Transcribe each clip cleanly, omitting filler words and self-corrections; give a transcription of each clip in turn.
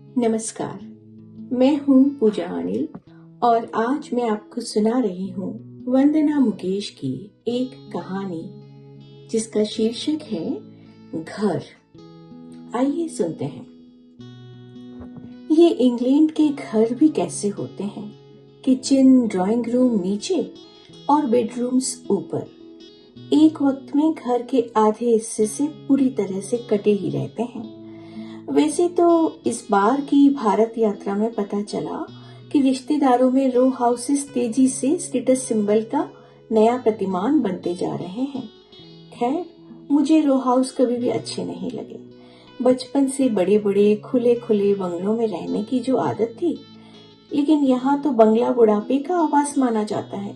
नमस्कार, मैं हूँ पूजा अनिल और आज मैं आपको सुना रही हूँ वंदना मुकेश की एक कहानी जिसका शीर्षक है घर। आइए सुनते हैं। ये इंग्लैंड के घर भी कैसे होते हैं। किचन, ड्राइंग रूम नीचे और बेडरूम्स ऊपर। एक वक्त में घर के आधे हिस्से से पूरी तरह से कटे ही रहते हैं। वैसे तो इस बार की भारत यात्रा में पता चला कि रिश्तेदारों में रो हाउसेस तेजी से स्टेटस सिंबल का नया प्रतिमान बनते जा रहे हैं। खैर, मुझे रो हाउस कभी भी अच्छे नहीं लगे। बचपन से बड़े बड़े खुले खुले बंगलों में रहने की जो आदत थी, लेकिन यहाँ तो बंगला बुढ़ापे का आवास माना जाता है।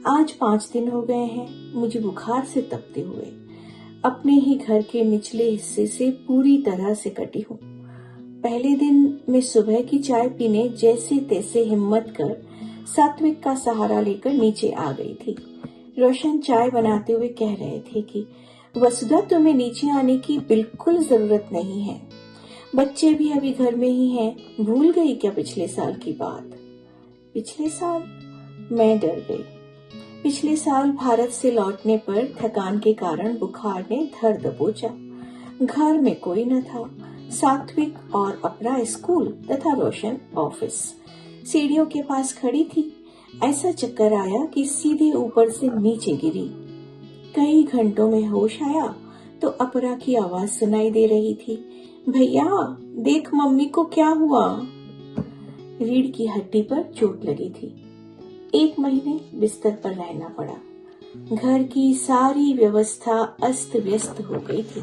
आज 5 दिन हो गए हैं मुझे बुखार से तपते हुए। अपने ही घर के निचले हिस्से से पूरी तरह से कटी हूँ। पहले दिन मैं सुबह की चाय पीने जैसे तैसे हिम्मत कर सात्विक का सहारा लेकर नीचे आ गई थी। रोशन चाय बनाते हुए कह रहे थे कि वसुधा, तुम्हें नीचे आने की बिल्कुल जरूरत नहीं है। बच्चे भी अभी घर में ही हैं। भूल गई क्या पिछले साल की बात? पिछले साल? मैं डर गई। पिछले साल भारत से लौटने पर थकान के कारण बुखार ने धर दबोचा। घर में कोई न था। सात्विक और अपरा स्कूल तथा रोशन ऑफिस। सीढ़ियों के पास खड़ी थी। ऐसा चक्कर आया कि सीधे ऊपर से नीचे गिरी। कई घंटों में होश आया तो अपरा की आवाज सुनाई दे रही थी, भैया देख मम्मी को क्या हुआ। रीढ़ की हड्डी पर चोट लगी थी। 1 महीने बिस्तर पर रहना पड़ा। घर की सारी व्यवस्था अस्त व्यस्त हो गई थी।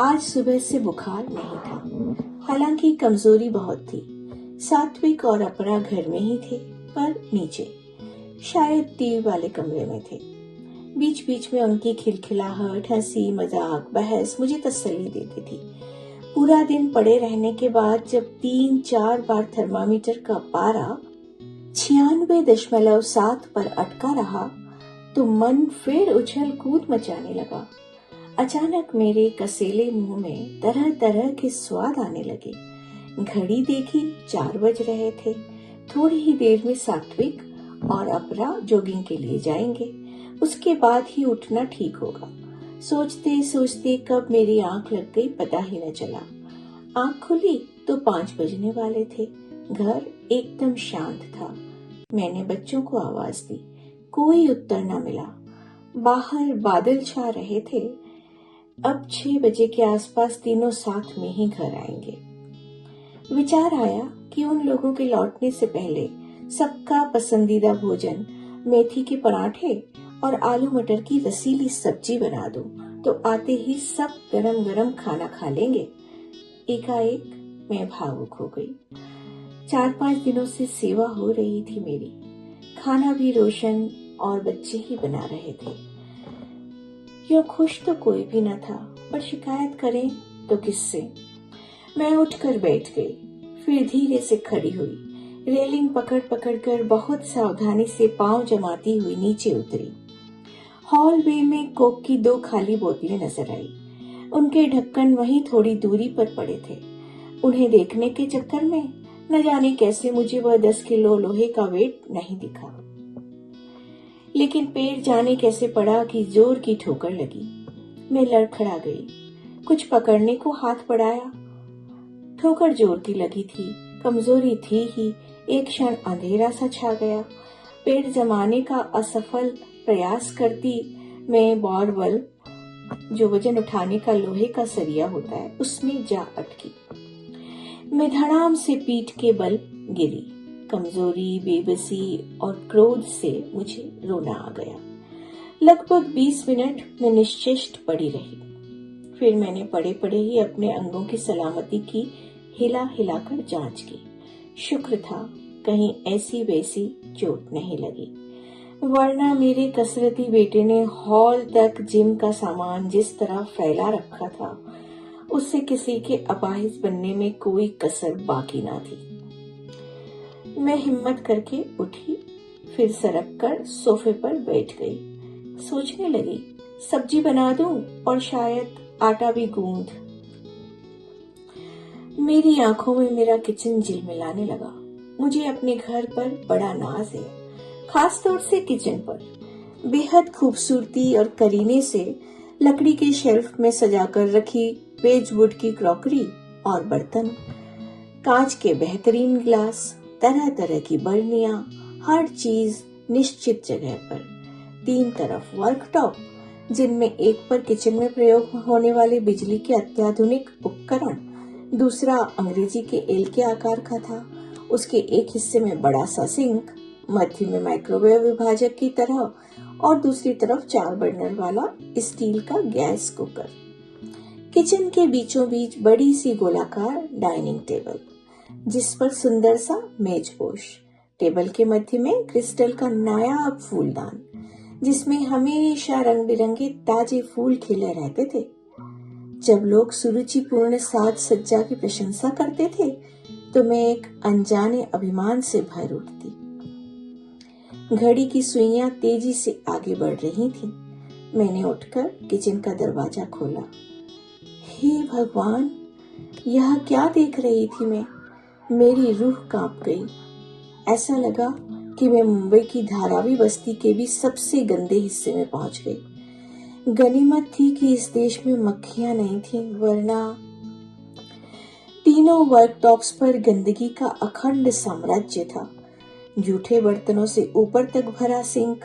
आज सुबह से बुखार नहीं था, हालांकि कमजोरी बहुत थी। सात्विक और अपरा घर में ही थे, पर नीचे, शायद टीवी वाले कमरे में थे। बीच बीच में उनकी खिलखिलाहट, हंसी, मजाक, बहस मुझे तसल्ली देती थी। पूरा दिन पड़े रहने के बाद जब 3-4 बार थर्मामीटर का पारा 96.7 पर अटका रहा तो मन फिर उछल कूद मचाने लगा। अचानक मेरे कसेले मुंह में तरह तरह के स्वाद आने लगे। घड़ी देखी, 4 बज रहे थे। थोड़ी ही देर में सात्विक और अपरा जॉगिंग के लिए जाएंगे। उसके बाद ही उठना ठीक होगा। सोचते सोचते कब मेरी आंख लग गई पता ही न चला। आंख खुली तो 5 बजने वाले थे। घर एकदम शांत था। मैंने बच्चों को आवाज दी, कोई उत्तर न मिला। बाहर बादल छा रहे थे। अब 6 बजे के आसपास तीनों साथ में ही घर आएंगे। विचार आया कि उन लोगों के लौटने से पहले सबका पसंदीदा भोजन मेथी के पराठे और आलू मटर की रसीली सब्जी बना दूं, तो आते ही सब गरम गरम खाना खा लेंगे। एकाएक मैं भावुक हो गई। 4-5 दिनों से सेवा हो रही थी मेरी। खाना भी रोशन और बच्चे ही बना रहे थे। यूं खुश तो कोई भी न था, पर शिकायत करें तो किससे। मैं उठकर बैठ गई, फिर धीरे से खड़ी हुई। रेलिंग पकड़ पकड़ कर बहुत सावधानी से पांव जमाती हुई नीचे उतरी। हॉलवे में कोक की 2 खाली बोतलें नजर आई। उनके ढक्कन वहीं थोड़ी दूरी पर पड़े थे। उन्हें देखने के चक्कर में न जाने कैसे मुझे वह 10 किलो लोहे का वेट नहीं दिखा। लेकिन पेट जाने कैसे पड़ा कि जोर की ठोकर लगी। मैं लड़खड़ा गई। कुछ पकड़ने को हाथ बढ़ाया। ठोकर जोर की लगी थी, कमजोरी थी ही। एक क्षण अंधेरा सा छा गया। पेट जमाने का असफल प्रयास करती मैं बॉरवेल, जो वजन उठाने का लोहे का सरिया होता है, उसमें जा अटकी। मैं धड़ाम से पीठ के बल गिरी। कमजोरी, बेबसी और क्रोध से मुझे रोना आ गया। लगभग 20 मिनट मैं निश्चेष्ट पड़ी रही। फिर मैंने पड़े पड़े ही अपने अंगों की सलामती की हिला हिलाकर जांच की। शुक्र था कहीं ऐसी वैसी चोट नहीं लगी, वरना मेरे कसरती बेटे ने हॉल तक जिम का सामान जिस तरह फैला रखा था, उससे किसी के अपाहिज बनने में कोई कसर बाकी ना थी। मैं हिम्मत करके उठी, फिर सरक कर सोफे पर बैठ गई। सोचने लगी, सब्जी बना दूं और शायद आटा भी गूंद। मेरी आंखों में मेरा किचन झिलमिलाने लगा। मुझे अपने घर पर बड़ा नाज है, खास तौर से किचन पर। बेहद खूबसूरती और करीने से लकड़ी के शेल्फ में सजाकर रखी पेजवुड की क्रॉकरी और बर्तन, कांच के बेहतरीन गिलास, तरह तरह की बर्नियां, हर चीज निश्चित जगह पर। 3 तरफ वर्कटॉप, जिनमें एक पर किचन में प्रयोग होने वाले बिजली के अत्याधुनिक उपकरण, दूसरा अंग्रेजी के एल के आकार का था। उसके एक हिस्से में बड़ा सा सिंक, मध्य में माइक्रोवेव विभाजक की तरह, और दूसरी तरफ 4 बर्नर वाला स्टील का गैस कुकर। किचन के बीचों बीच बड़ी सी गोलाकार डाइनिंग टेबल, जिस पर सुंदर सा मेजपोश। टेबल के मध्य में क्रिस्टल का नायाब फूलदान, जिसमें हमेशा रंग बिरंगे ताजे फूल खिले रहते थे। जब लोग सुरुचिपूर्ण साज सज्जा की प्रशंसा करते थे तो मैं एक अनजाने अभिमान से भर उठती। घड़ी की सुइयां तेजी से आगे बढ़ रही थीं। मैंने उठकर किचन का दरवाजा खोला। हे भगवान, यह क्या देख रही थी मैं? मेरी रूह कांप गई। ऐसा लगा कि मैं मुंबई की धारावी बस्ती के भी सबसे गंदे हिस्से में पहुंच गई। गनीमत थी कि इस देश में मक्खियां नहीं थीं, वरना तीनों वर्कटॉप्स पर गंदगी का अखंड साम्राज्य था। जूठे बर्तनों से ऊपर तक भरा सिंक,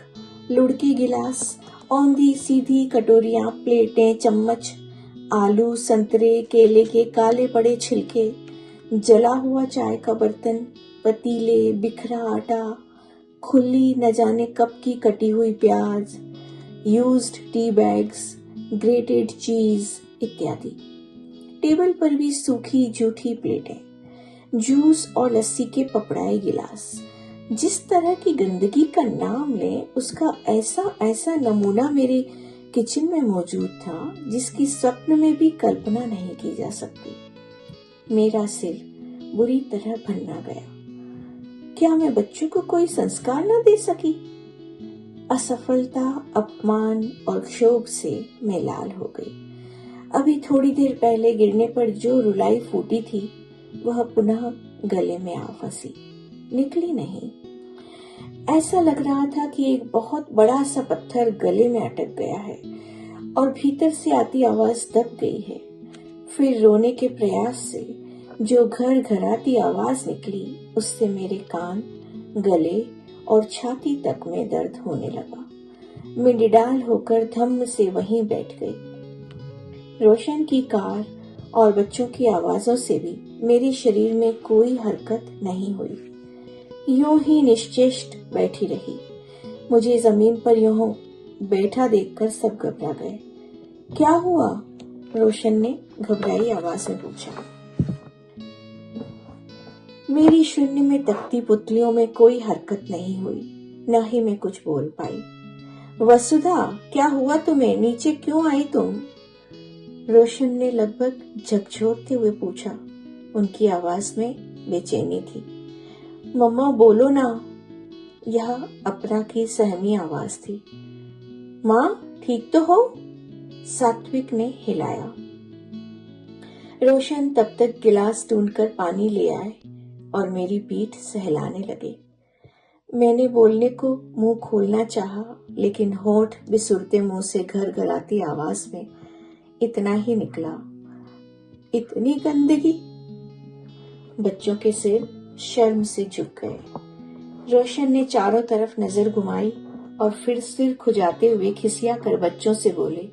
लुढ़के गिलास, औंधी सीधी कटोरियां, प्लेटें, चम्मच, आलू, संतरे, केले के काले पड़े छिलके, जला हुआ चाय का बर्तन, पतीले, बिखरा आटा, खुली न जाने कब की कटी हुई प्याज, यूज्ड टी बैग्स, ग्रेटेड चीज इत्यादि। टेबल पर भी सूखी जूठी प्लेटें, जूस और लस्सी के पपड़ाए गिलास। जिस तरह की गंदगी का नाम लें, उसका ऐसा ऐसा नमूना मेरे किचन में मौजूद था जिसकी स्वप्न में भी कल्पना नहीं की जा सकती। मेरा सिर बुरी तरह भन्ना गया। क्या मैं बच्चों को कोई संस्कार न दे सकी? असफलता, अपमान और क्षोभ से मैं लाल हो गई। अभी थोड़ी देर पहले गिरने पर जो रुलाई फूटी थी, वह पुनः गले में आ फंसी, निकली नहीं। ऐसा लग रहा था कि एक बहुत बड़ा सा पत्थर गले में अटक गया है और भीतर से आती आवाज दब गई है। फिर रोने के प्रयास से जो घर घराती आवाज निकली, उससे मेरे कान, गले और छाती तक में दर्द होने लगा। मैं निडाल होकर धम्म से वहीं बैठ गई। रोशन की कार और बच्चों की आवाजों से भी मेरे शरीर में कोई हरकत नहीं हुई। यूं ही निश्चेष्ट बैठी रही। मुझे जमीन पर यूं बैठा देखकर सब घबरा गए। क्या हुआ? रोशन ने घबराई आवाज में पूछा। मेरी शून्य में तकती पुतलियों में कोई हरकत नहीं हुई, न ही मैं कुछ बोल पाई। वसुधा, क्या हुआ तुम्हें? नीचे क्यों आई तुम? रोशन ने लगभग झकझोरते हुए पूछा। उनकी आवाज में बेचैनी थी। मम्मा, बोलो ना। यह अपना की सहमी आवाज थी। माँ, ठीक तो हो? सात्विक ने हिलाया। रोशन तब तक गिलास ढूंढकर पानी ले आए और मेरी पीठ सहलाने लगे। मैंने बोलने को मुंह खोलना चाहा, लेकिन होंठ बिसुरते मुंह से घर गलाती आवाज में इतना ही निकला। इतनी गंदगी? बच्चों के सिर शर्म से झुक गए। रोशन ने चारों तरफ नजर घुमाई और फिर सिर खुजाते हुए खिसिया कर बच्चों से बोले,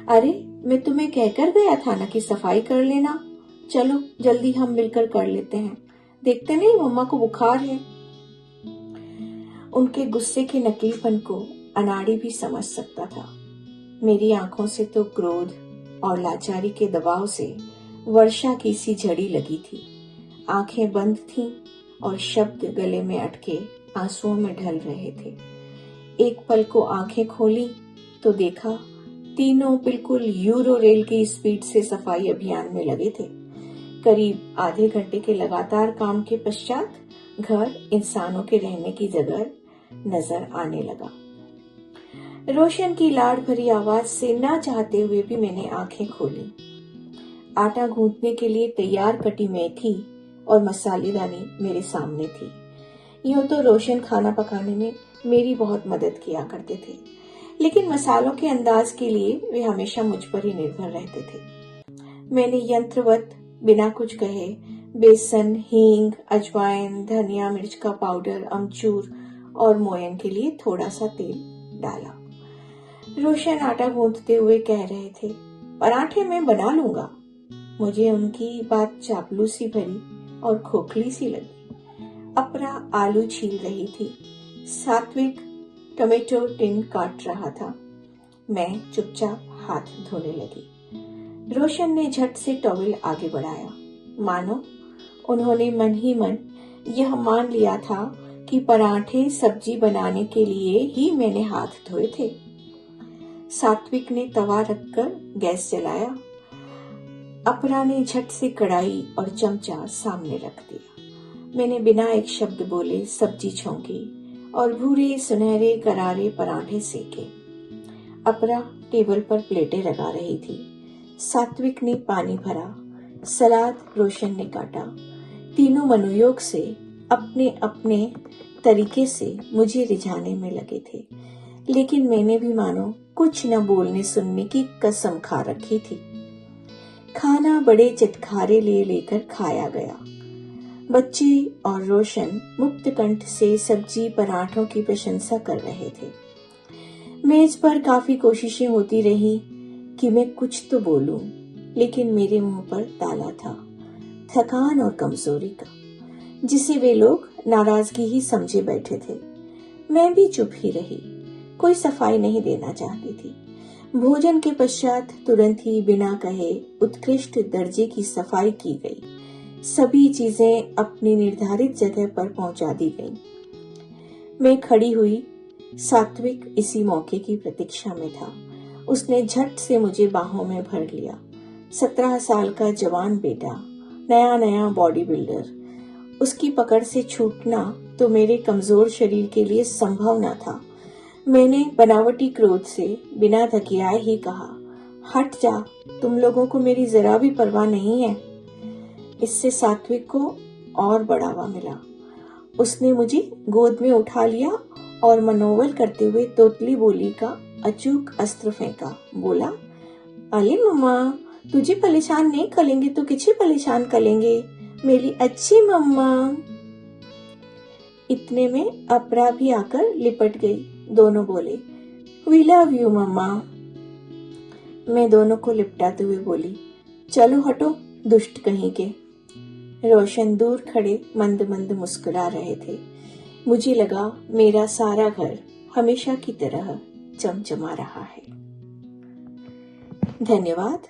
अरे, मैं तुम्हें कहकर गया था ना कि सफाई कर लेना। चलो जल्दी हम मिलकर कर लेते हैं। देखते नहीं, मम्मा को बुखार है। उनके गुस्से के नकलीपन को अनाड़ी भी समझ सकता था। मेरी आंखों से तो क्रोध और लाचारी के दबाव से वर्षा की सी झड़ी लगी थी। आंखें बंद थीं और शब्द गले में अटके आंसुओं में ढल रहे थे। एक पल को आंखें खोली तो देखा तीनों बिल्कुल यूरो रेल की स्पीड से सफाई अभियान में लगे थे। करीब आधे घंटे के लगातार काम के पश्चात घर इंसानों के रहने की जगह नजर आने लगा। रोशन की लाड़ भरी आवाज से ना चाहते हुए भी मैंने आंखें खोली। आटा गूंथने के लिए तैयार कटी मेथी और मसालेदानी मेरे सामने थी। यूं तो रोशन खाना पकाने में मेरी बहुत मदद किया करते थे, लेकिन मसालों के अंदाज के लिए वे हमेशा मुझ पर ही निर्भर रहते थे। मैंने यंत्रवत बिना कुछ कहे बेसन, हींग, अजवाइन, धनिया मिर्च का पाउडर, अमचूर और मोयन के लिए थोड़ा सा तेल डाला। रोशन आटा गूंथते हुए कह रहे थे, पराठे मैं बना लूंगा। मुझे उनकी बात चापलूसी भरी और खोखली सी लगी। अपरा आलू छील रही थी, सात्विक टोमेटो टिन काट रहा था। मैं चुपचाप हाथ धोने लगी। रोशन ने झट से टॉवेल आगे बढ़ाया, मानो उन्होंने मन ही मन यह मान लिया था कि पराठे सब्जी बनाने के लिए ही मैंने हाथ धोए थे। सात्विक ने तवा रखकर गैस जलाया। अपरा ने झट से कढ़ाई और चमचा सामने रख दिया। मैंने बिना एक शब्द बोले सब्जी छौंकी और भूरे सुनहरे करारे पराठे सेके। अपरा टेबल पर प्लेटें लगा रही थी। सात्विक ने पानी भरा, सलाद रोशन ने काटा। तीनों मनोयोग से अपने अपने तरीके से मुझे रिझाने में लगे थे, लेकिन मैंने भी मानो कुछ न बोलने सुनने की कसम खा रखी थी। खाना बड़े चटखारे ले लेकर खाया गया। बच्चे और रोशन मुक्त कंठ से सब्जी पराठों की प्रशंसा कर रहे थे। मेज पर काफी कोशिशें होती रही कि मैं कुछ तो बोलूं, लेकिन मेरे मुंह पर ताला था, थकान और कमजोरी का, जिसे वे लोग नाराजगी ही समझे बैठे थे। मैं भी चुप ही रही, कोई सफाई नहीं देना चाहती थी। भोजन के पश्चात तुरंत ही बिना कहे उत्कृष्ट दर्जे की सफाई की गई। सभी चीजें अपनी निर्धारित जगह पर पहुंचा दी गईं। मैं खड़ी हुई। सात्विक इसी मौके की प्रतीक्षा में था। उसने झट से मुझे बाहों में भर लिया। 17 साल का जवान बेटा, नया नया बॉडी बिल्डर, उसकी पकड़ से छूटना तो मेरे कमजोर शरीर के लिए संभव न था। मैंने बनावटी क्रोध से बिना धकियाए ही कहा, हट जा, तुम लोगों को मेरी जरा भी परवाह नहीं है। इससे सात्विक को और बढ़ावा मिला। उसने मुझे गोद में उठा लिया और मनोबल करते हुए तोतली बोली का अचूक अस्त्र फेंका। बोला, अली मम्मा, तुझे परेशान नहीं करेंगे तो किसे परेशान करेंगे, मेरी अच्छी मम्मा। इतने में अपरा भी आकर लिपट गई। दोनों बोले, वी लव यू मम्मा। मैं दोनों को लिपटाते हुए बोली, चलो हटो दुष्ट कहीं के। रोशन दूर खड़े मंद मंद मुस्कुरा रहे थे। मुझे लगा मेरा सारा घर हमेशा की तरह चमचमा रहा है। धन्यवाद।